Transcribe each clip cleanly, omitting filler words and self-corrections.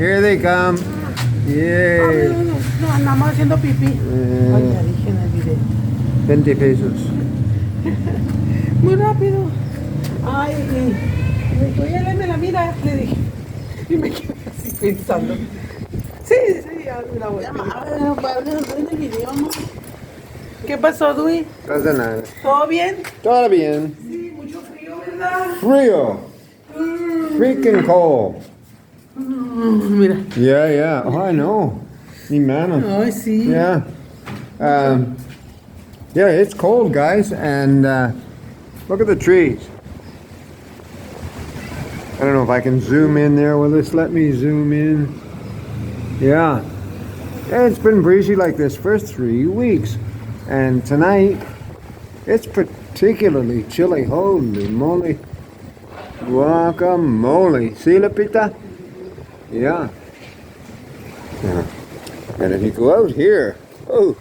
Here they come. Yay. No, andamos haciendo pipí. Ay, ya dije en el video. 20 pesos. Muy rápido. Ay, y me dijo, oye, léeme la mira, le dije. Y me quedé así pensando. Sí, ya la voy a ver el video, ¿no? ¿Qué pasó, Dwight? No pasa nada. ¿Todo bien? Todo bien. Sí, mucho frío, ¿verdad? Frío. Freaking cold. Mira. Yeah. Oh, I know. Ni mano. Ay, sí. Yeah. Yeah, it's cold, guys. And look at the trees. I don't know if I can zoom in there. Will this let me zoom in? Yeah. It's been breezy like this for 3 weeks. And tonight, it's particularly chilly. Holy moly. Guacamole. See, Lupita? Yeah. And if you go out here, oh,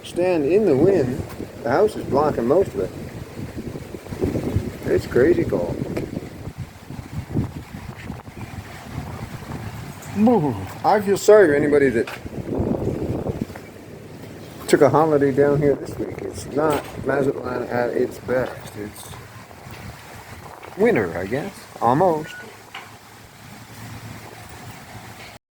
stand in the wind, the house is blocking most of it. It's crazy cold. I feel sorry for anybody that took a holiday down here this week. It's not Mazatlan at its best. It's winter, I guess. Almost.